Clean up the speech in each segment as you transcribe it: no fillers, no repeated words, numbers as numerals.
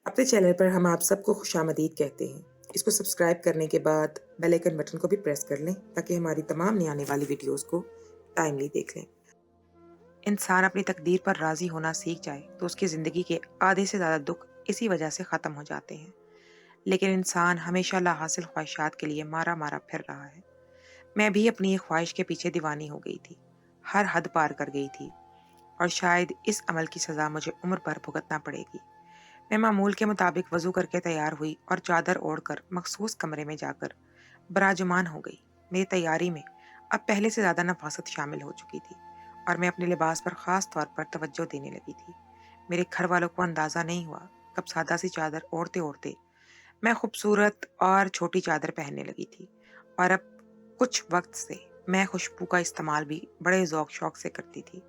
अपने चैनल पर हम आप सबको खुशामदीद कहते हैं। इसको सब्सक्राइब करने के बाद बेल आइकन बटन को भी प्रेस कर लें ताकि हमारी तमाम नई आने वाली वीडियोस को टाइमली देख लें। इंसान अपनी तकदीर पर राजी होना सीख जाए तो उसकी ज़िंदगी के आधे से ज़्यादा दुख इसी वजह से ख़त्म हो जाते हैं। लेकिन इंसान हमेशा लाहासिल ख्वाहिशात के लिए मारा मारा फिर रहा है। मैं भी अपनी एक ख्वाहिश के पीछे दीवानी हो गई थी, हर हद पार कर गई थी और शायद इस अमल की सज़ा मुझे उम्र भर भुगतना पड़ेगी। मैं मामूल के मुताबिक वजू करके तैयार हुई और चादर ओढ़कर मखसूस कमरे में जाकर बराजमान हो गई। मेरी तैयारी में अब पहले से ज्यादा नफासत शामिल हो चुकी थी और मैं अपने लिबास पर खास तौर पर तवज्जो देने लगी थी। मेरे घर वालों को अंदाजा नहीं हुआ कब सादा सी चादर ओढ़ते ओढ़ते मैं खूबसूरत और छोटी चादर पहनने लगी थी और अब कुछ वक्त से मैं खुशबू का इस्तेमाल भी बड़े ज़ौक शौक से करती थी।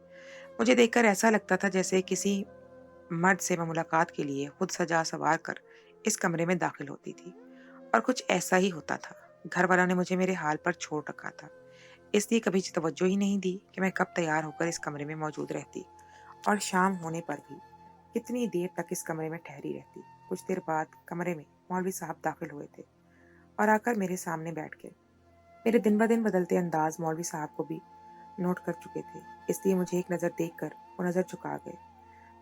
मुझे देखकर ऐसा लगता था जैसे किसी मर्द से मैं मुलाकात के लिए खुद सजा सवार कर इस कमरे में दाखिल होती थी और कुछ ऐसा ही होता था। घर वालों ने मुझे मेरे हाल पर छोड़ रखा था, इसलिए कभी तवज्जो ही नहीं दी कि मैं कब तैयार होकर इस कमरे में मौजूद रहती और शाम होने पर भी कितनी देर तक इस कमरे में ठहरी रहती। कुछ देर बाद कमरे में मौलवी साहब दाखिल हुए थे और आकर मेरे सामने बैठ गए। मेरे दिन ब दिन बदलते अंदाज मौलवी साहब को भी नोट कर चुके थे, इसलिए मुझे एक नज़र देखकर वो नज़र झुका गए।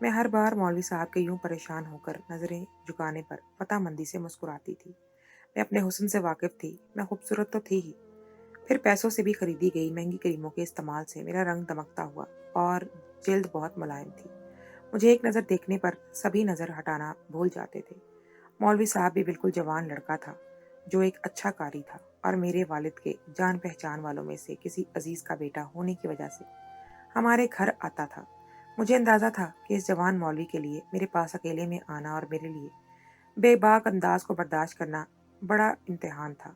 मैं हर बार मौलवी साहब के यूं परेशान होकर नजरें झुकाने पर पतामंदी से मुस्कुराती थी। मैं अपने हुस्न से वाकिफ थी, मैं खूबसूरत तो थी ही, फिर पैसों से भी खरीदी गई महंगी क्रीमों के इस्तेमाल से मेरा रंग दमकता हुआ और जिल्द बहुत मुलायम थी। मुझे एक नज़र देखने पर सभी नज़र हटाना भूल जाते थे। मौलवी साहब भी बिल्कुल जवान लड़का था, जो एक अच्छा कारी था और मेरे वालिद के जान पहचान वालों में से किसी अजीज का बेटा होने की वजह से हमारे घर आता था। मुझे अंदाजा था कि इस जवान मौलवी के लिए मेरे पास अकेले में आना और मेरे लिए बेबाक अंदाज को बर्दाश्त करना बड़ा इम्तिहान था।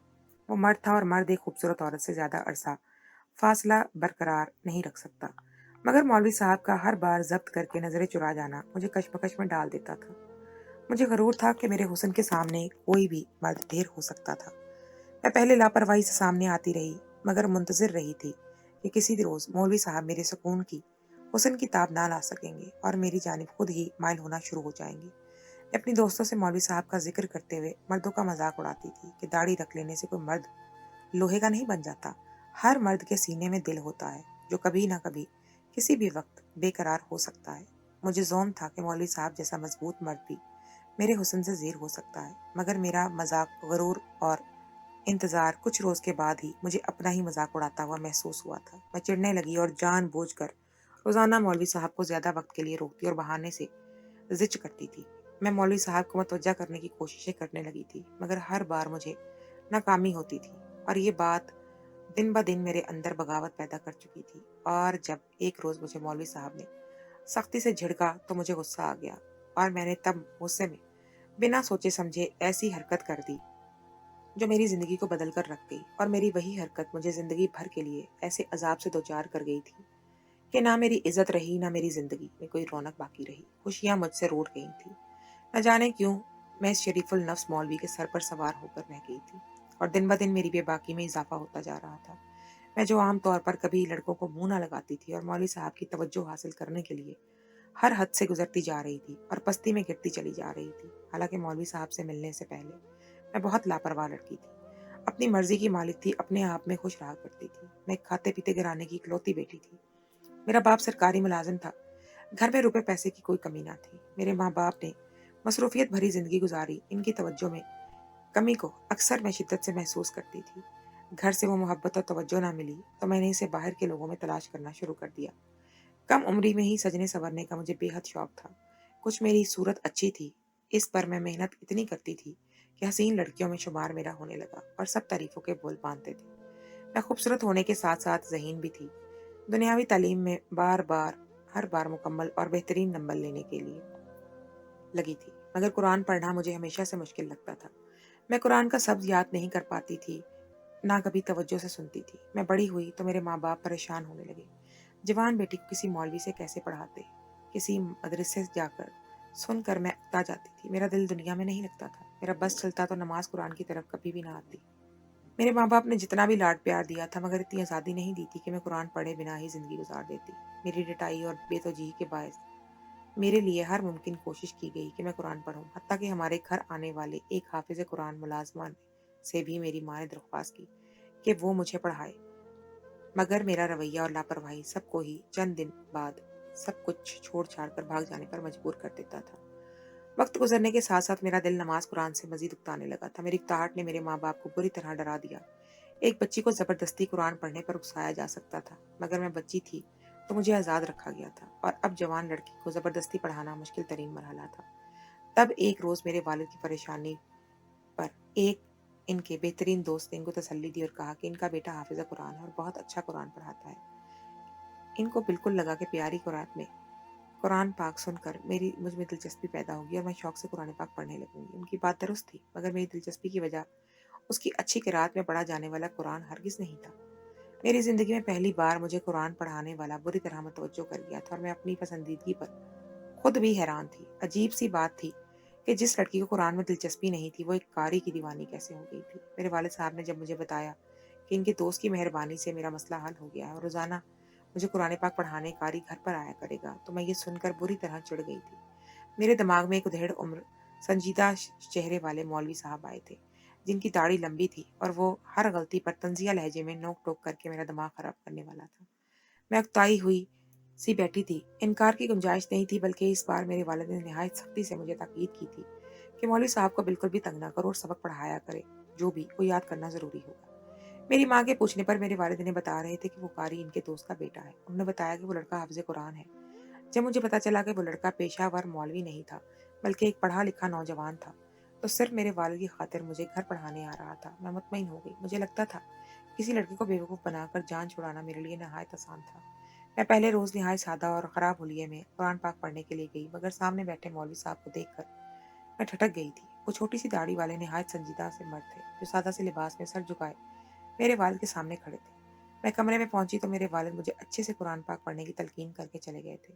वो मर्द था और मर्द एक खूबसूरत औरत से ज्यादा अरसा फासला बरकरार नहीं रख सकता। मगर मौलवी साहब का हर बार जब्त करके नजरें चुरा जाना मुझे कशमकश में डाल देता था। मुझे गरूर था कि मेरे हुस्न के सामने कोई भी मर्द ढेर हो सकता था। मैं पहले लापरवाही से सामने आती रही, मगर मुंतजिर रही थी कि किसी रोज मौलवी साहब मेरे सुकून की हुस्न की ताब ना ला सकेंगे और मेरी जानिब खुद ही माइल होना शुरू हो जाएंगे। मैं अपनी दोस्तों से मौलवी साहब का जिक्र करते हुए मर्दों का मजाक उड़ाती थी कि दाढ़ी रख लेने से कोई मर्द लोहे का नहीं बन जाता। हर मर्द के सीने में दिल होता है, जो कभी ना कभी किसी भी वक्त बेकरार हो सकता है। मुझे ज़ोम था कि मौलवी साहब जैसा मजबूत मर्द भी मेरे हुस्न से ज़ेर हो सकता है। मगर मेरा मजाक, गरूर और इंतजार कुछ रोज के बाद ही मुझे अपना ही मजाक उड़ाता हुआ महसूस हुआ था। मैं चिढ़ने लगी और जानबूझकर रोजाना मौलवी साहब को ज्यादा वक्त के लिए रोकती और बहाने से जिच करती थी। मैं मौलवी साहब को मुतवज्जा करने की कोशिशें करने लगी थी, मगर हर बार मुझे नाकामी होती थी और ये बात दिन ब दिन मेरे अंदर बगावत पैदा कर चुकी थी। और जब एक रोज मुझे मौलवी साहब ने सख्ती से झिड़का तो मुझे गुस्सा आ गया और मैंने तब गुस्से में बिना सोचे समझे ऐसी हरकत कर दी जो मेरी जिंदगी को बदल कर रख गई। और मेरी वही हरकत मुझे जिंदगी भर के लिए ऐसे अजाब से दो चार कर गई थी कि ना मेरी इज्जत रही, ना मेरी जिंदगी में कोई रौनक बाकी रही। खुशियां मुझसे रूठ गई थी। न जाने क्यों मैं इस शरीफुल नफ्स मौलवी के सर पर सवार होकर रह गई थी और दिन ब दिन मेरी बेबाकी में इजाफा होता जा रहा था। मैं जो आम तौर पर कभी लड़कों को मुंह न लगाती थी और मौलवी साहब की तवज्जो हासिल करने के लिए हर हद से गुजरती जा रही थी और पस्ती में गिरती चली जा रही थी। हालांकि मौलवी साहब से मिलने से पहले मैं बहुत लापरवाह लड़की थी, अपनी मर्जी की मालिक थी, अपने आप में खुश रहा करती थी। मैं खाते पीते घराने की इकलौती बेटी थी। मेरा बाप सरकारी मुलाजिम था। घर में रुपए पैसे की कोई कमी ना थी। मेरे माँ बाप ने मसरूफियत भरी जिंदगी गुजारी। इनकी तवज्जो में कमी को अक्सर मैं शिद्दत से महसूस करती थी। घर से वो मोहब्बत और तवज्जो ना मिली तो मैंने इसे बाहर के लोगों में तलाश करना शुरू कर दिया। कम उम्री में ही सजने संवरने का मुझे बेहद शौक था। कुछ मेरी सूरत अच्छी थी, इस पर मैं मेहनत इतनी करती थी कि हसीन लड़कियों में शुमार मेरा होने लगा और सब तारीफों के बोल बांधते थे। मैं खूबसूरत होने के साथ साथ ज़हीन भी थी। दुनियावी तालीम में हर बार मुकम्मल और बेहतरीन नंबर लेने के लिए लगी थी। मगर कुरान पढ़ना मुझे हमेशा से मुश्किल लगता था। मैं कुरान का शब्द याद नहीं कर पाती थी, ना कभी तवज्जो से सुनती थी। मैं बड़ी हुई तो मेरे माँ बाप परेशान होने लगे। जवान बेटी को किसी मौलवी से कैसे पढ़ाते, किसी मदरसे से जाकर सुनकर मैं अकता जाती थी। मेरा दिल दुनिया में नहीं लगता था। मेरा बस चलता तो नमाज कुरान की तरफ कभी भी ना आती। मेरे माँ बाप ने जितना भी लाड प्यार दिया था, मगर इतनी आज़ादी नहीं दी थी कि मैं कुरान पढ़े बिना ही जिंदगी गुजार देती। मेरी रिटाई और बेतौजीही के बायस मेरे लिए हर मुमकिन कोशिश की गई कि मैं कुरान पढ़ूं, हत्ता कि हमारे घर आने वाले एक हाफिज कुरान मुलाजमा से भी मेरी माँ ने दरख्वास्त की कि वो मुझे पढ़ाए, मगर मेरा रवैया और लापरवाही सबको ही चंद दिन बाद सब कुछ छोड़ छाड़ कर भाग जाने पर मजबूर कर देता था। वक्त गुजरने के साथ साथ मेरा दिल नमाज कुरान से मजीद उकताने लगा था। मेरी उकताहट ने मेरे माँ बाप को बुरी तरह डरा दिया। एक बच्ची को जबरदस्ती कुरान पढ़ने पर उकसाया जा सकता था, मगर मैं बच्ची थी तो मुझे आज़ाद रखा गया था, और अब जवान लड़की को जबरदस्ती पढ़ाना मुश्किल तरीन मरहला था। तब एक रोज मेरे वालिद की परेशानी पर एक इनके बेहतरीन दोस्त ने इनको तसल्ली दी और कहा कि इनका बेटा हाफिज़ कुरान है और बहुत अच्छा कुरान पढ़ाता है। इनको बिल्कुल लगा कि प्यारी कुरान पाक सुनकर मेरी मुझ में दिलचस्पी पैदा होगी और मैं शौक से कुरान पाक पढ़ने लगूंगी। उनकी बात दुरुस्त थी, मगर मेरी दिलचस्पी की वजह उसकी अच्छी किरात में पढ़ा जाने वाला कुरान हरगिज नहीं था। मेरी जिंदगी में पहली बार मुझे कुरान पढ़ाने वाला बुरी तरह मुतवज्जो कर गया था, और मैं अपनी पसंदीदगी पर खुद भी हैरान थी। अजीब सी बात थी कि जिस लड़की को कुरान में दिलचस्पी नहीं थी, वो एक कारी की दीवानी कैसे हो गई थी। मेरे वालिद साहब ने जब मुझे बताया कि इनके दोस्त की मेहरबानी से मेरा मसला हल हो गया है और रोजाना मुझे कुरान पाक पढ़ाने कारी घर पर आया करेगा, तो मैं ये सुनकर बुरी तरह चिढ़ गई थी। मेरे दिमाग में एक उधेड़ उम्र संजीदा चेहरे वाले मौलवी साहब आए थे, जिनकी दाढ़ी लंबी थी और वो हर गलती पर तंजिया लहजे में नोक टोक करके मेरा दिमाग खराब करने वाला था। मैं उकताई हुई सी बैठी थी। इनकार की गुंजाइश नहीं थी, बल्कि इस बार मेरे वालिद ने निहायत सख्ती से मुझे ताकीद की थी कि मौलवी साहब को बिल्कुल भी तंग ना करो और सबक पढ़ाया करे, जो भी वो याद करना जरूरी होगा। मेरी माँ के पूछने पर मेरे वालिद ने बता रहे थे कि वो कारी इनके दोस्त का बेटा है। उन्होंने बताया कि वो लड़का हाफिज कुरान है। जब मुझे पता चला कि वो लड़का पेशावर मौलवी नहीं था, बल्कि एक पढ़ा लिखा नौजवान था, तो सिर्फ मेरे वालिद की खातिर मुझे घर पढ़ाने आ रहा था, मैं मुतमईन हो गई। मुझे लगता था किसी लड़के को बेवकूफ़ बनाकर जान छुड़ाना मेरे लिए नहायत आसान था। मैं पहले रोज नहायत सादा और खराब हुलिये में कुरान पाक पढ़ने के लिए गई, मगर सामने बैठे मौलवी साहब को देखकर मैं ठटक गई थी। वो छोटी सी दाढ़ी वाले नहायत संजीदा से मर्द थे, जो सादा से लिबास में सर झुकाए मेरे वालिद के सामने खड़े थे। मैं कमरे में पहुंची तो मेरे वालिद मुझे अच्छे से कुरान पाक पढ़ने की तलकीन करके चले गए थे।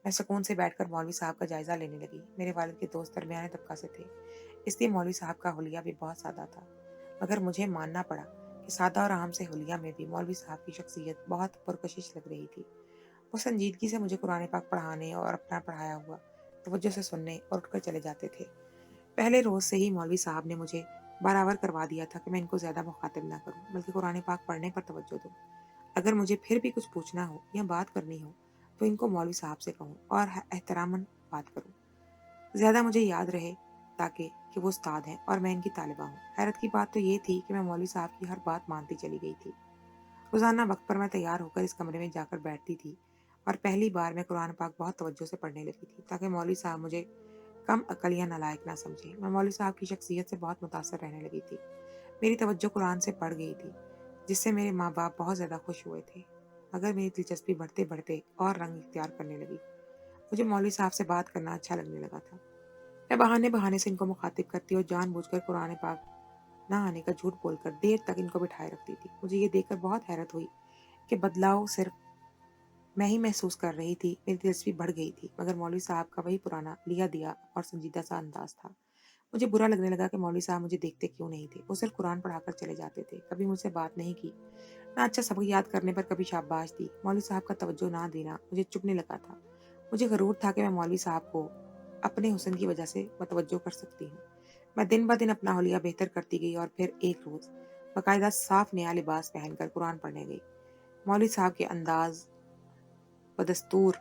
मैं सुकून से बैठकर मौलवी साहब का जायजा लेने लगी। मेरे वालिद के दोस्त दरमियाने तबका से थे, इसलिए मौलवी साहब का हुलिया भी बहुत सादा था, मगर मुझे मानना पड़ा कि सादा और आम से हुलिया में भी मौलवी साहब की शख्सियत बहुत पुरकशिश लग रही थी। वो संजीदगी से मुझे कुरान पाक पढ़ाने और अपना पढ़ाया हुआ तवज्जो से सुनने और उठकर चले जाते थे। पहले रोज से ही मौलवी साहब ने मुझे बराबर करवा दिया था कि मैं इनको ज्यादा मुखातिब ना करूं, बल्कि कुरान पाक पढ़ने पर तवज्जो दूं। अगर मुझे फिर भी कुछ पूछना हो या बात करनी हो तो इनको मौलवी साहब से कहूं और एहतरामन बात करूं। ज्यादा मुझे याद रहे ताकि कि वो उस्ताद हैं और मैं इनकी तालिबा हूँ। हैरत की बात तो ये थी कि मैं मौलवी साहब की हर बात मानती चली गई थी। रोजाना वक्त पर मैं तैयार होकर इस कमरे में जाकर बैठती थी, और पहली बार मैं कुरान पाक बहुत तवज्जो से पढ़ने लगी थी, ताकि मौलवी साहब मुझे कम अकल या नालायक ना समझे। मैं मौलवी साहब की शख्सियत से बहुत मुतासर रहने लगी थी। मेरी तवज्जो कुरान से पड़ गई थी, जिससे मेरे माँ बाप बहुत ज़्यादा खुश हुए थे। मगर मेरी दिलचस्पी बढ़ते बढ़ते और रंग इख्तियार करने लगी। मुझे मौलवी साहब से बात करना अच्छा लगने लगा था। मैं बहाने बहाने से इनको मुखातिब करती और जानबूझकर कुरान पाक ना आने का झूठ बोलकर देर तक इनको बिठाए रखती थी। मुझे ये देखकर बहुत हैरत हुई कि बदलाव सिर्फ मैं ही महसूस कर रही थी। मेरी दिलचस्पी बढ़ गई थी, मगर मौलवी साहब का वही पुराना लिया दिया और संजीदा सा अंदाज था। मुझे बुरा लगने लगा कि मौलवी साहब मुझे देखते क्यों नहीं थे। वो सिर्फ कुरान पढ़ाकर चले जाते थे, कभी मुझसे बात नहीं की, ना अच्छा सबक याद करने पर कभी शाबाश दी। मौलवी साहब का तवज्जो ना देना मुझे चुभने लगा था। मुझे गरूर था कि मैं मौलवी साहब को अपने हुस्न की वजह से मतवज्जो कर सकती हूँ। मैं दिन ब दिन अपना हुलिया बेहतर करती गई, और फिर एक रोज बाकायदा साफ नया लिबास पहनकर कुरान पढ़ने गई। मौलवी साहब के अंदाज बदस्तूर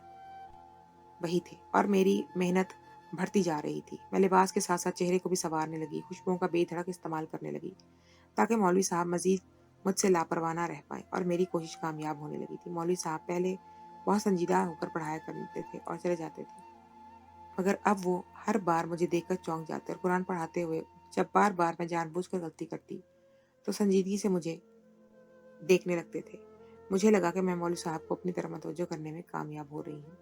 वही थे, और मेरी मेहनत बढ़ती जा रही थी। मैं लिबास के साथ साथ चेहरे को भी संवारने लगी, खुशबुओं का बेधड़क इस्तेमाल करने लगी, ताकि मौलवी साहब मजीद मुझसे लापरवाह ना रह पाए, और मेरी कोशिश कामयाब होने लगी थी। मौलवी साहब पहले बहुत संजीदा होकर पढ़ाया करते थे और चले जाते थे, मगर अब वो हर बार मुझे देखकर चौंक जाते और कुरान पढ़ाते हुए जब बार बार मैं जानबूझकर गलती करती तो संजीदगी से मुझे देखने लगते थे। मुझे लगा कि मैं मौलवी साहब को अपनी तरफ मतवज्जो करने में कामयाब हो रही हूँ।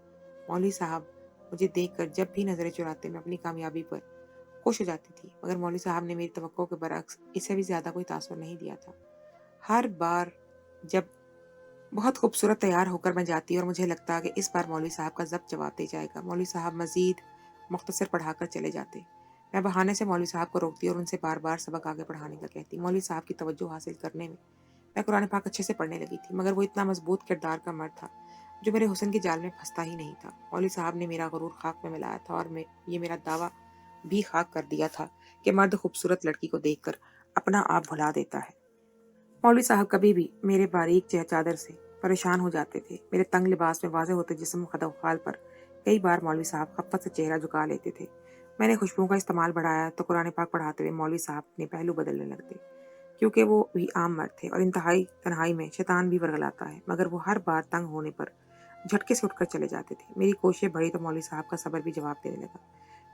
मौलवी साहब मुझे देखकर जब भी नजरें चुराते मैं अपनी कामयाबी पर खुश हो जाती थी, मगर मौलवी साहब ने मेरी तवक्को के बरअक्स इससे भी ज्यादा कोई तासुर नहीं दिया था। हर बार जब बहुत खूबसूरत तैयार होकर मैं जाती और मुझे लगता कि इस बार मौलवी साहब का जब्त जवाब दे जाएगा, मौलवी साहब मजीद मुख्तसर पढ़ाकर चले जाते। मैं बहाने से मौलवी साहब को रोकती और उनसे बार बार सबक आगे पढ़ाने का कहती। मौलवी साहब की तवज्जो हासिल करने में मैं कुरान पाक अच्छे से पढ़ने लगी थी, मगर वो इतना मजबूत किरदार का मर्द था, جو میرے حسن کے جال میں پھنستا ہی نہیں تھا۔ مولوی صاحب نے میرا غرور خاک میں ملایا تھا اور یہ میرا دعویٰ بھی خاک کر دیا تھا کہ مرد خوبصورت لڑکی کو دیکھ کر اپنا آپ بھلا دیتا ہے۔ مولوی صاحب کبھی بھی میرے باریک چادر سے پریشان ہو جاتے تھے۔ میرے تنگ لباس میں واضح ہوتے جسم خد و خال پر کئی بار مولوی صاحب خفت سے چہرہ جھکا لیتے تھے۔ میں نے خوشبوؤں کا استعمال بڑھایا تو قرآن پاک پڑھاتے ہوئے مولوی صاحب اپنے پہلو بدلنے لگتے، کیونکہ وہ بھی عام مرد تھے اور انتہائی تنہائی میں شیطان بھی ورگلاتا ہے، مگر وہ ہر بار تنگ ہونے پر جھٹکے سے اٹھ کر چلے جاتے تھے۔ میری کوششیں بڑھی تو مولوی صاحب کا صبر بھی جواب دینے لگا۔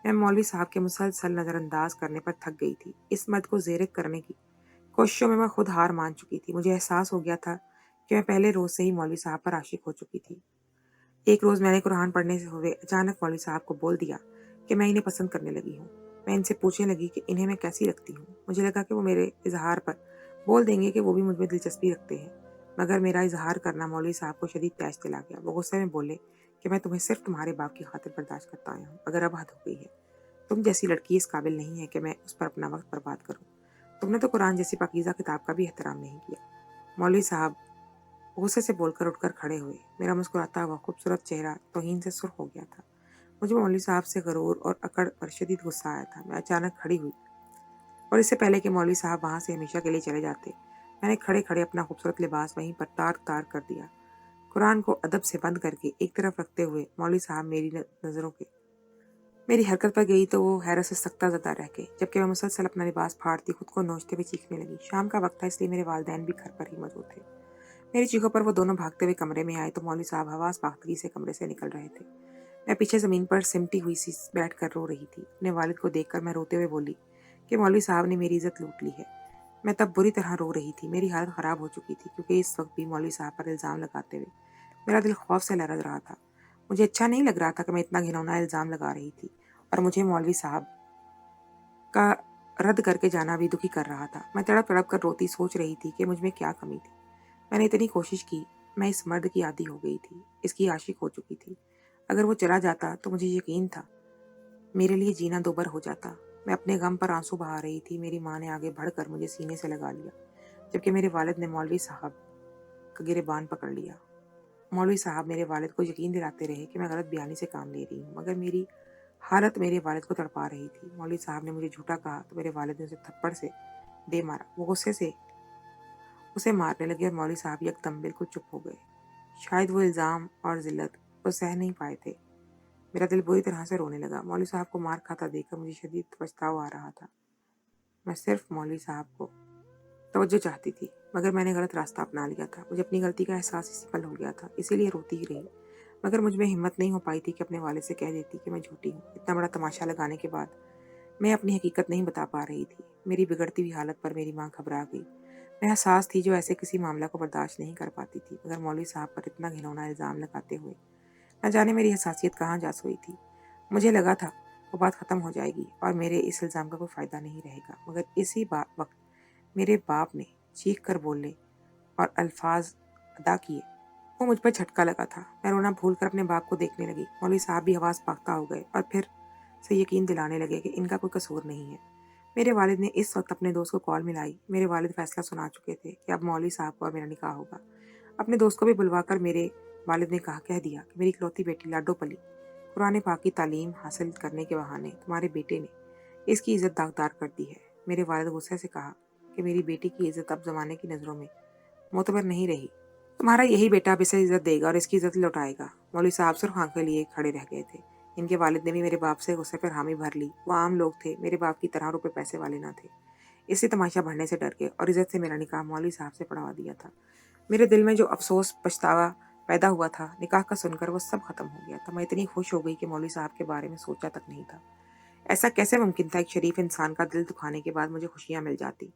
میں مولوی صاحب کے مسلسل نظر انداز کرنے پر تھک گئی تھی۔ اس مرد کو زیر کرنے کی کوششوں میں خود ہار مان چکی تھی۔ مجھے احساس ہو گیا تھا کہ میں پہلے روز سے ہی مولوی صاحب پر عاشق ہو چکی تھی۔ ایک روز میں نے قرآن پڑھنے سے ہوئے اچانک مولوی صاحب کو بول دیا کہ میں انہیں پسند کرنے لگی ہوں۔ میں ان سے پوچھنے لگی کہ انہیں میں کیسی لگتی ہوں۔ مجھے لگا کہ وہ میرے اظہار پر بول دیں گے کہ وہ بھی مجھ میں دلچسپی رکھتے ہیں، مگر میرا اظہار کرنا مولوی صاحب کو شدید پیش دلا گیا۔ وہ غصے میں بولے کہ میں تمہیں صرف تمہارے باپ کی خاطر برداشت کرتا آیا ہوں، مگر اب حد ہو گئی ہے۔ تم جیسی لڑکی اس قابل نہیں ہے کہ میں اس پر اپنا وقت برباد کروں۔ تم نے تو قرآن جیسی پاکیزہ کتاب کا بھی احترام نہیں کیا۔ مولوی صاحب غصے سے بول کر اٹھ کر کھڑے ہوئے۔ میرا مسکراتا ہوا خوبصورت چہرہ توہین سے سرخ ہو گیا تھا۔ مجھے مولوی صاحب سے غرور اور اکڑ پر شدید غصہ آیا تھا۔ میں اچانک کھڑی ہوئی اور اس سے پہلے کہ مولوی صاحب وہاں سے ہمیشہ کے لیے چلے جاتے، میں نے کھڑے کھڑے اپنا خوبصورت لباس وہیں پر تار تار کر دیا۔ قرآن کو ادب سے بند کر کے ایک طرف رکھتے ہوئے مولوی صاحب میری حرکت پر گئی تو وہ حیرت سے سکتہ زدہ رہ گئے، جبکہ میں مسلسل اپنا لباس پھاڑتی خود کو نوچتے ہوئے چیخنے لگی۔ شام کا وقت تھا، اس لیے میرے والدین بھی گھر پر ہی موجود تھے۔ میری چیخوں پر وہ دونوں بھاگتے ہوئے کمرے میں آئے تو مولوی صاحب حواس باختگی سے کمرے سے نکل رہے تھے۔ میں پیچھے زمین پر سمٹی ہوئی سی بیٹھ کر رو رہی تھی۔ اپنے والد کو دیکھ کر میں روتے ہوئے بولی کہ مولوی صاحب نے میری عزت لوٹ لی ہے۔ میں تب بری طرح رو رہی تھی۔ میری حالت خراب ہو چکی تھی، کیونکہ اس وقت بھی مولوی صاحب پر الزام لگاتے ہوئے میرا دل خوف سے لرز رہا تھا۔ مجھے اچھا نہیں لگ رہا تھا کہ میں اتنا گھناؤنا الزام لگا رہی تھی، اور مجھے مولوی صاحب کا رد کر کے جانا بھی دکھی کر رہا تھا۔ میں تڑپ تڑپ کر روتی سوچ رہی تھی کہ مجھ میں کیا کمی تھی۔ میں نے اتنی کوشش کی، میں اس مرد کی عادی ہو گئی تھی، اس کی عاشق ہو چکی تھی۔ اگر وہ چلا جاتا تو مجھے یقین تھا میرے لیے جینا دوبر ہو جاتا۔ میں اپنے غم پر آنسو بہا رہی تھی۔ میری ماں نے آگے بڑھ کر مجھے سینے سے لگا لیا، جبکہ میرے والد نے مولوی صاحب کا گریبان پکڑ لیا۔ مولوی صاحب میرے والد کو یقین دلاتے رہے کہ میں غلط بیانی سے کام لے رہی ہوں، مگر میری حالت میرے والد کو تڑپا رہی تھی۔ مولوی صاحب نے مجھے جھوٹا کہا تو میرے والد نے اسے تھپڑ سے دے مارا۔ وہ غصے سے اسے مارنے لگے اور مولوی صاحب یکدم بالکل چپ ہو گئے۔ شاید وہ الزام اور ذلت کو سہ نہیں پائے تھے۔ میرا دل بری طرح سے رونے لگا۔ مولوی صاحب کو مار کھاتا دیکھ کر مجھے شدید پچھتاوا آ رہا تھا۔ میں صرف مولوی صاحب کو توجہ چاہتی تھی، مگر میں نے غلط راستہ اپنا لیا تھا۔ مجھے اپنی غلطی کا احساس اسی پل ہو گیا تھا، اسی لیے روتی ہی رہی، مگر مجھ میں ہمت نہیں ہو پائی تھی کہ اپنے والد سے کہہ دیتی کہ میں جھوٹی ہوں۔ اتنا بڑا تماشا لگانے کے بعد میں اپنی حقیقت نہیں بتا پا رہی تھی۔ میری بگڑتی ہوئی حالت پر میری ماں گھبرا گئی۔ میں حساس تھی جو ایسے کسی معاملہ کو برداشت نہیں کر پاتی تھی، مگر مولوی صاحب پر اتنا گھناؤنا الزام لگاتے ہوئے نہ جانے میری حساسیت کہاں جا سوئی تھی۔ مجھے لگا تھا وہ بات ختم ہو جائے گی اور میرے اس الزام کا کوئی فائدہ نہیں رہے گا، مگر اسی وقت میرے باپ نے چیخ کر بولے اور الفاظ ادا کیے، وہ مجھ پر جھٹکا لگا تھا۔ میں رونا بھول کر اپنے باپ کو دیکھنے لگی۔ مولوی صاحب بھی حواس باختہ ہو گئے اور پھر سے یقین دلانے لگے کہ ان کا کوئی قصور نہیں ہے۔ میرے والد نے اس وقت اپنے دوست کو کال ملائی۔ میرے والد فیصلہ سنا چکے تھے کہ اب مولوی صاحب کو اور میرا نکاح ہوگا۔ اپنے دوست کو بھی بلوا کر میرے والد نے کہہ دیا کہ میری اکلوتی بیٹی لاڈو پلی قرآن پاک کی تعلیم حاصل کرنے کے بہانے تمہارے بیٹے نے اس کی عزت داغدار کر دی ہے۔ میرے والد غصے سے کہا کہ میری بیٹی کی عزت اب زمانے کی نظروں میں معتبر نہیں رہی۔ تمہارا یہی بیٹا اب اسے عزت دے گا اور اس کی عزت لوٹائے گا۔ مولوی صاحب سرخ آنکھیں لیے کھڑے رہ گئے تھے۔ ان کے والد نے بھی میرے باپ سے غصے پر حامی بھر لی۔ وہ عام لوگ تھے، میرے باپ کی طرح روپے پیسے والے نہ تھے، اس سے تماشا بڑھنے سے ڈر گئے اور عزت سے میرا نکاح مولوی صاحب سے پڑھوا دیا تھا۔ میرے دل میں جو افسوس پچھتاوا پیدا ہوا تھا نکاح کا سن کر، وہ سب ختم ہو گیا تھا۔ میں اتنی خوش ہو گئی کہ مولوی صاحب کے بارے میں سوچا تک نہیں تھا۔ ایسا کیسے ممکن تھا؟ ایک شریف انسان کا دل دکھانے کے بعد مجھے خوشیاں مل جاتی۔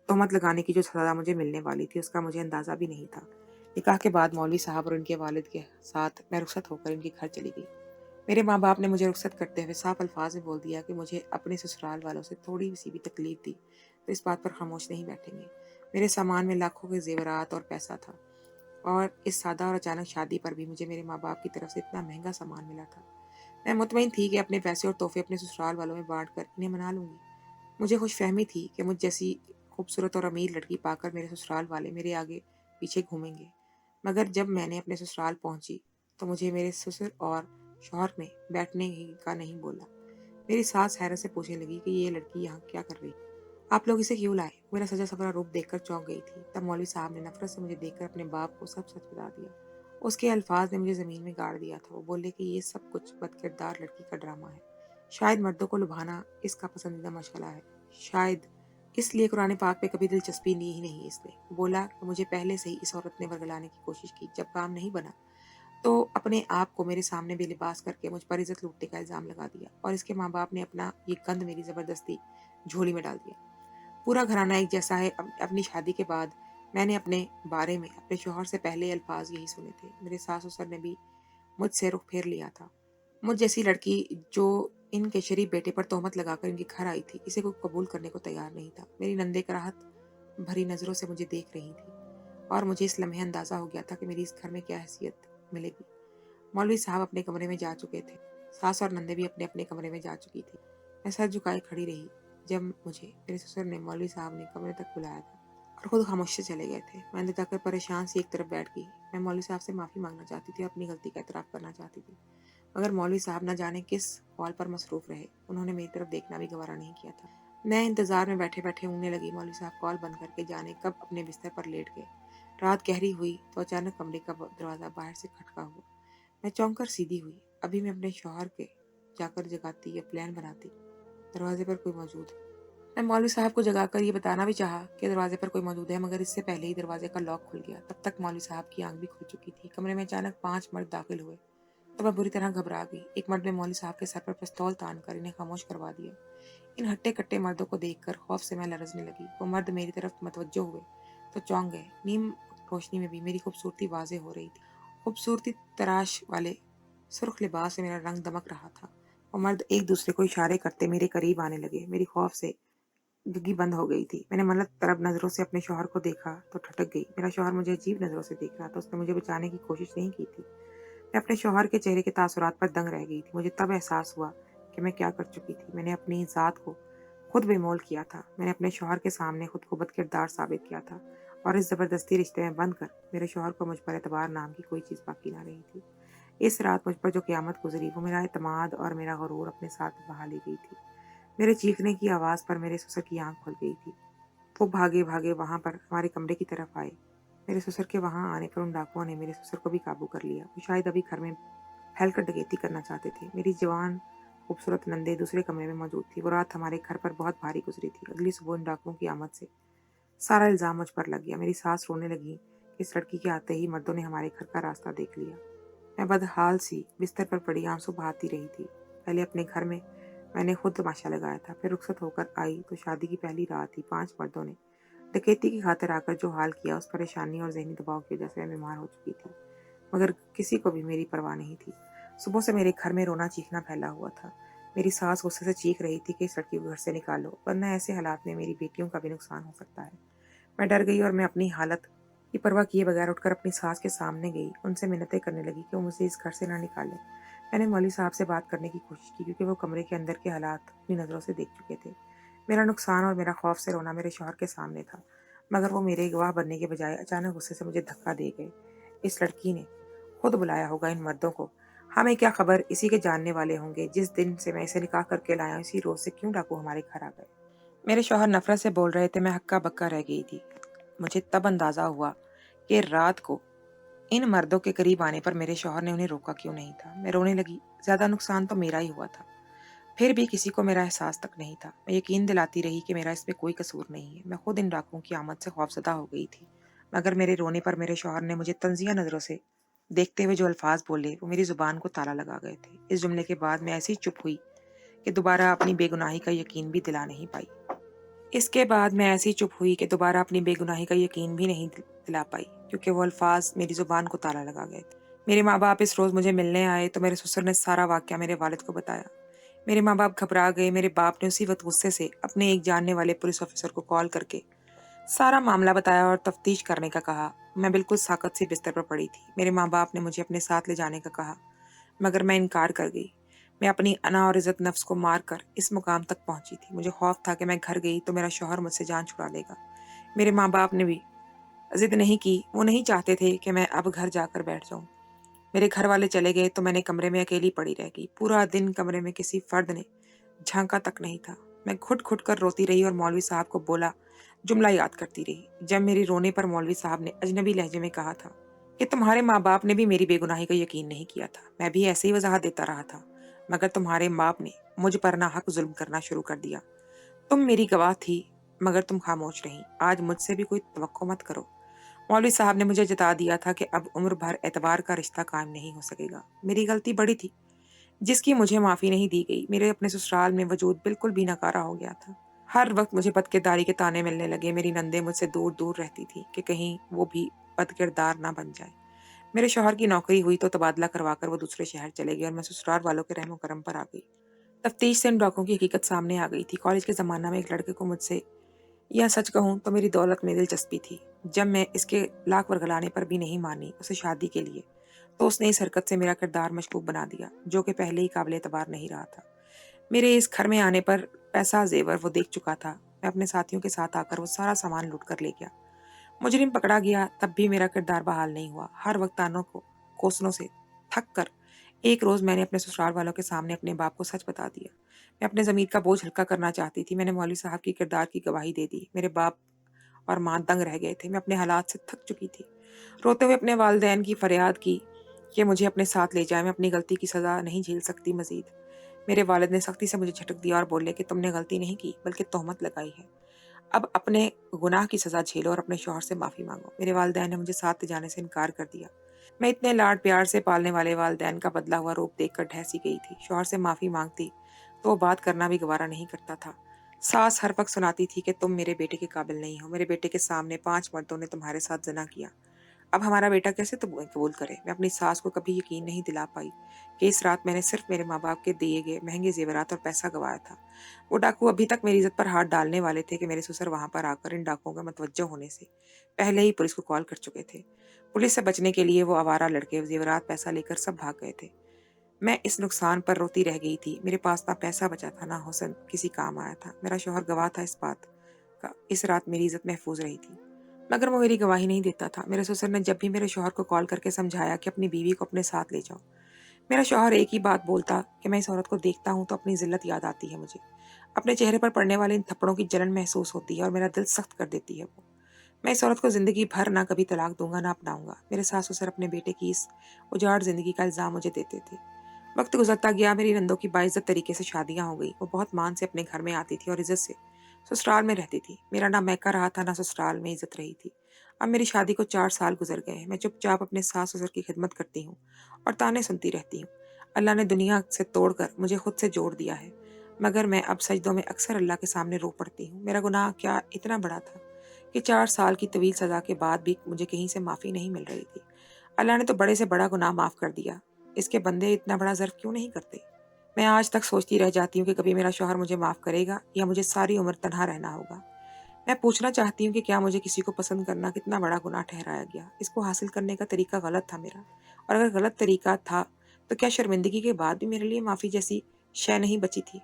تہمت لگانے کی جو سزا مجھے ملنے والی تھی اس کا مجھے اندازہ بھی نہیں تھا۔ نکاح کے بعد مولوی صاحب اور ان کے والد کے ساتھ میں رخصت ہو کر ان کے گھر چلی گئی۔ میرے ماں باپ نے مجھے رخصت کرتے ہوئے صاف الفاظ میں بول دیا کہ مجھے اپنے سسرال والوں سے تھوڑی سی بھی تکلیف دی تو اس بات پر خاموش نہیں بیٹھیں گے۔ میرے سامان میں لاکھوں کے زیورات اور پیسہ تھا، اور اس سادہ اور اچانک شادی پر بھی مجھے میرے ماں باپ کی طرف سے اتنا مہنگا سامان ملا تھا۔ میں مطمئن تھی کہ اپنے پیسے اور تحفے اپنے سسرال والوں میں بانٹ کر انہیں منا لوں گی۔ مجھے خوش فہمی تھی کہ مجھ جیسی خوبصورت اور امیر لڑکی پا کر میرے سسرال والے میرے آگے پیچھے گھومیں گے، مگر جب میں نے اپنے سسرال پہنچی तो मुझे मेरे ससुर और शौहर ने बैठने का नहीं बोला। मेरी सास हैरत से पूछने लगी कि ये लड़की यहाँ क्या कर रही है? आप लोग इसे क्यों लाए? मेरा सजा सवरा रूप देखकर चौंक गई थी। तब मौलवी साहब ने नफरत से मुझे देखकर अपने बाप को सब सच बता दिया। उसके अल्फाज ने मुझे जमीन में गाड़ दिया था। वो बोले कि ये सब कुछ बदकिरदार लड़की का ड्रामा है। शायद मर्दों को लुभाना इसका पसंदीदा मशगला है। शायद इसलिए कुरान पाक पे कभी दिलचस्पी ली ही नहीं इसने। बोला कि मुझे पहले से ही इस औरत ने वर्गलाने की कोशिश की। जब काम नहीं बना तो अपने आप को मेरे सामने बेलिबास करके मुझ पर इज्जत लूटने का इल्जाम लगा दिया और इसके माँ बाप ने अपना ये गंद मेरी जबरदस्ती झोली में डाल दिया। पूरा घराना एक जैसा है। अपनी शादी के बाद मैंने अपने बारे में अपने शौहर से पहले अल्फाज यही सुने थे। मेरे सास ससुर ने भी मुझसे रुख फेर लिया था। मुझ जैसी लड़की जो इनके शरीफ बेटे पर तोहमत लगाकर इनके घर आई थी, इसे कोई कबूल करने को तैयार नहीं था। मेरी नंदे कराहत भरी नजरों से मुझे देख रही थी और मुझे इस लम्हे अंदाजा हो गया था कि मेरी इस घर में क्या हैसियत मिलेगी। मौलवी साहब अपने कमरे में जा चुके थे। सास और नंदे भी अपने अपने कमरे में जा चुकी थी। मैं सर झुकाए खड़ी रही जब मुझे मेरे ससुर ने मौलवी साहब ने कमरे तक बुलाया था और खुद खामोश से चले गए थे। मैं अंदर जाकर परेशान सी एक तरफ बैठ गई। मैं मौलवी साहब से माफ़ी मांगना चाहती थी, अपनी गलती का एतराफ़ करना चाहती थी, मगर मौलवी साहब न जाने किस कॉल पर मसरूफ़ रहे। उन्होंने मेरी तरफ देखना भी गवारा नहीं किया था। मैं इंतज़ार में बैठे बैठे ऊँगने लगी। मौलवी साहब कॉल बंद करके जाने कब अपने बिस्तर पर लेट गए। रात गहरी हुई तो अचानक कमरे का दरवाज़ा बाहर से खटका हुआ। मैं चौंक कर सीधी हुई। अभी मैं अपने शौहर के जाकर जगाती या प्लान बनाती। दरवाजे पर कोई मौजूद है। मैं मौलवी साहब को जगाकर ये बताना भी चाहा कि दरवाजे पर कोई मौजूद है, मगर इससे पहले ही दरवाजे का लॉक खुल गया। तब तक मौलवी साहब की आंख भी खुल चुकी थी। कमरे में अचानक 5 मर्द दाखिल हुए तो मैं बुरी तरह घबरा गई। एक मर्द ने मौलवी साहब के सर पर पिस्तौल तान कर इन्हें खामोश करवा दिया। इन हट्टे कट्टे मर्दों को देखकर खौफ से मैं लरजने लगी। वो मर्द मेरी तरफ मतवज्जो हुए तो चौंक गए। नीम रोशनी में भी मेरी खूबसूरती वाज़ेह हो रही थी। खूबसूरती तराश वाले सुर्ख लिबास से मेरा रंग दमक रहा था। वो मर्द एक दूसरे को इशारे करते मेरे करीब आने लगे। मेरी खौफ से डिग्गी बंद हो गई थी। मैंने मन्नत तरफ नजरों से अपने शौहर को देखा तो ठटक गई। मेरा शौहर मुझे अजीब नजरों से देख रहा था। उसने मुझे बचाने की कोशिश नहीं की थी। मैं अपने शौहर के चेहरे के तासुरात पर दंग रह गई थी। मुझे तब एहसास हुआ कि मैं क्या कर चुकी थी। मैंने अपनी ज़ात को खुद बेमोल किया था। मैंने अपने शौहर के सामने खुद को बदकिरदार साबित किया था और इस ज़बरदस्ती रिश्ते में बंद कर मेरे शौहर को मुझ पर एतबार नाम की कोई चीज़ बाकी ना रही थी। इस रात मुझ पर जो क़यामत गुजरी वो मेरा एतमाद और मेरा गुरूर अपने साथ बहा ले गई थी। मेरे चीखने की आवाज़ पर मेरे ससुर की आंख खुल गई थी। वो भागे भागे वहां पर हमारे कमरे की तरफ आए। मेरे ससुर के वहां आने पर उन डाकुओं ने मेरे ससुर को भी काबू कर लिया। वो शायद अभी घर में फैलकर डकैती करना चाहते थे। मेरी जवान खूबसूरत नंदे दूसरे कमरे में मौजूद थी। वो रात हमारे घर पर बहुत भारी गुजरी थी। अगली सुबह उन डाकुओं की आमद से सारा इल्ज़ाम मुझ पर लग गया। मेरी सास रोने लगी कि इस लड़की के आते ही मर्दों ने हमारे घर का रास्ता देख लिया। मैं बदहाल सी बिस्तर पर पड़ी आंसू बहाती रही थी। पहले अपने घर में मैंने खुद तमाशा लगाया था, फिर रुखसत होकर आई तो शादी की पहली रात ही 5 मर्दों ने डकैती की खातिर आकर जो हाल किया, उस परेशानी और जहनी दबाव की वजह से मैं बीमार हो चुकी थी, मगर किसी को भी मेरी परवाह नहीं थी। सुबह से मेरे घर में रोना चीखना फैला हुआ था। मेरी सास गुस्से से चीख रही थी कि इस लड़की को घर से निकालो, वरना ऐसे हालात में मेरी बेटियों का भी नुकसान हो सकता है। मैं डर गई और मैं अपनी हालत की परवाह किए बगैर उठकर अपनी सास के सामने गई। उनसे मिन्नतें करने लगी कि वो मुझे इस घर से ना निकालें। मैंने मौलवी साहब से बात करने की कोशिश की क्योंकि वो कमरे के अंदर के हालात अपनी नज़रों से देख चुके थे। मेरा नुकसान और मेरा खौफ से रोना मेरे शौहर के सामने था, मगर वो मेरे गवाह बनने के बजाय अचानक गुस्से से मुझे धक्का दे गए। इस लड़की ने खुद बुलाया होगा इन मर्दों को। हमें क्या खबर, इसी के जानने वाले होंगे। जिस दिन से मैं इसे निकाह करके लाया हूं, इसी रोज से क्यों डाकू हमारे घर आ गए। मेरे शौहर नफरत से बोल रहे थे। मैं हक्का बक्का रह गई थी। मुझे तब अंदाजा हुआ कि रात को इन मर्दों के करीब आने पर मेरे शौहर ने उन्हें रोका क्यों नहीं था। मैं रोने लगी। ज्यादा नुकसान तो मेरा ही हुआ था, फिर भी किसी को मेरा एहसास तक नहीं था। मैं यकीन दिलाती रही कि मेरा इसमें कोई कसूर नहीं है। मैं खुद इन डाकुओं की आमद से खौफजदा हो गई थी, मगर मेरे रोने पर मेरे शौहर ने मुझे तंजिया नजरों से देखते हुए जो अल्फाज बोले वो मेरी जुबान को ताला लगा गए थे। इस जुमले के बाद मैं ऐसी चुप हुई कि दोबारा अपनी बेगुनाही का यकीन भी दिला नहीं पाई। इसके बाद मैं ऐसी चुप हुई कि दोबारा अपनी बेगुनाही का यकीन भी नहीं दिला पाई, क्योंकि वो अल्फाज मेरी जुबान को ताला लगा गए थे। मेरे माँ बाप इस रोज़ मुझे मिलने आए तो मेरे ससुर ने सारा वाक़या मेरे वालिद को बताया। मेरे माँ बाप घबरा गए। मेरे बाप ने उसी वक्त गुस्से से अपने एक जानने वाले पुलिस ऑफिसर को कॉल करके सारा मामला बताया और तफ्तीश करने का कहा। मैं बिल्कुल साकत सी बिस्तर पर पड़ी थी। मेरे माँ बाप ने मुझे अपने साथ ले जाने का कहा, मगर मैं इनकार कर गई। मैं अपनी अना और इज़्ज़त नफ्स को मार कर इस मुकाम तक पहुंची थी। मुझे खौफ था कि मैं घर गई तो मेरा शौहर मुझसे जान छुड़ा लेगा। मेरे माँ बाप ने भी जिद नहीं की। वो नहीं चाहते थे कि मैं अब घर जाकर बैठ जाऊं। میرے گھر والے چلے گئے تو میں نے کمرے میں اکیلی پڑی رہ گئی۔ پورا دن کمرے میں کسی فرد نے جھانکا تک نہیں تھا۔ میں گھٹ گھٹ کر روتی رہی اور مولوی صاحب کو بولا جملہ یاد کرتی رہی۔ جب میری رونے پر مولوی صاحب نے اجنبی لہجے میں کہا تھا کہ تمہارے ماں باپ نے بھی میری بے گناہی کا یقین نہیں کیا تھا، میں بھی ایسے ہی وضاحت دیتا رہا تھا، مگر تمہارے باپ نے مجھ پر ناحق ظلم کرنا شروع کر دیا۔ تم میری گواہ تھی مگر تم خاموش رہی۔ آج مجھ سے بھی کوئی توقع مت کرو۔ مولوی صاحب نے مجھے جتا دیا تھا کہ اب عمر بھر اعتبار کا رشتہ قائم نہیں ہو سکے گا۔ میری غلطی بڑی تھی جس کی مجھے معافی نہیں دی گئی۔ میرے اپنے سسرال میں وجود بالکل بھی ناکارہ ہو گیا تھا۔ ہر وقت مجھے بد کرداری کے طعنے ملنے لگے۔ میری نندیں مجھ سے دور دور رہتی تھی کہ کہیں وہ بھی بد کردار نہ بن جائے۔ میرے شوہر کی نوکری ہوئی تو تبادلہ کروا کر وہ دوسرے شہر چلے گئے اور میں سسرال والوں کے رحم و کرم پر آ گئی۔ تفتیش سے ان ڈاکوں کی حقیقت سامنے آ گئی تھی۔ کالج کے زمانہ میں ایک لڑکے کو مجھ سے، یا سچ کہوں تو میری دولت میں دلچسپی تھی۔ جب میں اس کے لاکھ ورگلانے پر بھی نہیں مانی اسے شادی کے لیے، تو اس نے اس حرکت سے میرا کردار مشکوک بنا دیا، جو کہ پہلے ہی قابل اعتبار نہیں رہا تھا۔ میرے اس گھر میں آنے پر پیسہ زیور وہ دیکھ چکا تھا۔ میں اپنے ساتھیوں کے ساتھ آ کر وہ سارا سامان لوٹ کر لے گیا۔ مجرم پکڑا گیا تب بھی میرا کردار بحال نہیں ہوا۔ ہر وقت تانوں کو کوسنوں سے تھک کر ایک روز میں نے اپنے سسرال والوں کے سامنے اپنے باپ کو سچ بتا دیا۔ میں اپنے ضمیر کا بوجھ ہلکا کرنا چاہتی تھی۔ میں نے مولوی صاحب کی کردار کی گواہی دے دی۔ میرے باپ اور ماں دنگ رہ گئے تھے۔ میں اپنے حالات سے تھک چکی تھی۔ روتے ہوئے اپنے والدین کی فریاد کی کہ مجھے اپنے ساتھ لے جائے، میں اپنی غلطی کی سزا نہیں جھیل سکتی مزید۔ میرے والد نے سختی سے مجھے جھٹک دیا اور بولے کہ تم نے غلطی نہیں کی بلکہ تہمت لگائی ہے، اب اپنے گناہ کی سزا جھیلو اور اپنے شوہر سے معافی مانگو۔ میرے والدین نے مجھے ساتھ لے جانے سے انکار کر دیا۔ میں اتنے لاڈ پیار سے پالنے والے والدین کا بدلا ہوا روپ دیکھ کر ڈھہ سی گئی تھی۔ شوہر سے معافی مانگتی تو وہ بات کرنا بھی گوارا نہیں کرتا تھا۔ ساس ہر وقت سناتی تھی کہ تم میرے بیٹے کے قابل نہیں ہو، میرے بیٹے کے سامنے 5 مردوں نے تمہارے ساتھ زنا کیا، اب ہمارا بیٹا کیسے تمہیں قبول کرے۔ میں اپنی ساس کو کبھی یقین نہیں دلا پائی کہ اس رات میں نے صرف میرے ماں باپ کے دیے گئے مہنگے زیورات اور پیسہ گوایا تھا۔ وہ ڈاکو ابھی تک میری عزت پر ہاتھ ڈالنے والے تھے کہ میرے سسر وہاں پر آ کر ان ڈاکوؤں کا متوجہ ہونے سے پہلے ہی پولیس کو کال کر چکے تھے۔ پولیس سے بچنے کے لیے وہ آوارہ لڑکے زیورات پیسہ لے کر سب بھاگ گئے تھے۔ میں اس نقصان پر روتی رہ گئی تھی۔ میرے پاس نہ پیسہ بچا تھا نہ حسن کسی کام آیا تھا۔ میرا شوہر گواہ تھا اس بات کا۔ اس رات میری عزت محفوظ رہی تھی مگر وہ میری گواہی نہیں دیتا تھا۔ میرے سسر نے جب بھی میرے شوہر کو کال کر کے سمجھایا کہ اپنی بیوی کو اپنے ساتھ لے جاؤ، میرا شوہر ایک ہی بات بولتا کہ میں اس عورت کو دیکھتا ہوں تو اپنی ذلت یاد آتی ہے مجھے، اپنے چہرے پر پڑنے والے ان تھپڑوں کی جلن محسوس ہوتی ہے اور میرا دل سخت کر دیتی ہے وہ۔ میں اس عورت کو زندگی بھر نہ کبھی طلاق دوں گا نہ اپناؤں گا۔ میرے ساس سسر اپنے بیٹے کی اس اجاڑ زندگی کا الزام مجھے دیتے تھے۔ وقت گزرتا گیا، میری نندوں کی باعزت طریقے سے شادیاں ہو گئی۔ وہ بہت مان سے اپنے گھر میں آتی تھی اور عزت سے سسرال میں رہتی تھی۔ میرا نہ میکہ رہا تھا نہ سسرال میں عزت رہی تھی۔ اب میری شادی کو 4 سال گزر گئے ہیں۔ میں چپ چاپ اپنے ساس سسر کی خدمت کرتی ہوں اور تانے سنتی رہتی ہوں۔ اللہ نے دنیا سے توڑ کر مجھے خود سے جوڑ دیا ہے، مگر میں اب سجدوں میں اکثر اللہ کے سامنے رو پڑتی ہوں۔ میرا گناہ کیا اتنا بڑا تھا کہ 4 سال کی طویل سزا کے بعد بھی مجھے کہیں سے معافی نہیں مل رہی تھی۔ اللہ نے تو بڑے سے بڑا گناہ معاف کر دیا، اس کے بندے اتنا بڑا ظرف کیوں نہیں کرتے؟ میں آج تک سوچتی رہ جاتی ہوں کہ کبھی میرا شوہر مجھے معاف کرے گا یا مجھے ساری عمر تنہا رہنا ہوگا۔ میں پوچھنا چاہتی ہوں کہ کیا مجھے کسی کو پسند کرنا کتنا بڑا گناہ ٹھہرایا گیا؟ اس کو حاصل کرنے کا طریقہ غلط تھا میرا، اور اگر غلط طریقہ تھا تو کیا شرمندگی کے بعد بھی میرے لیے معافی جیسی شے نہیں بچی تھی؟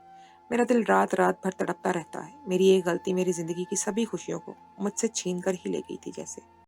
میرا دل رات رات بھر تڑپتا رہتا ہے۔ میری ایک غلطی میری زندگی کی سبھی خوشیوں کو مجھ سے چھین کر ہی لے گئی تھی جیسے۔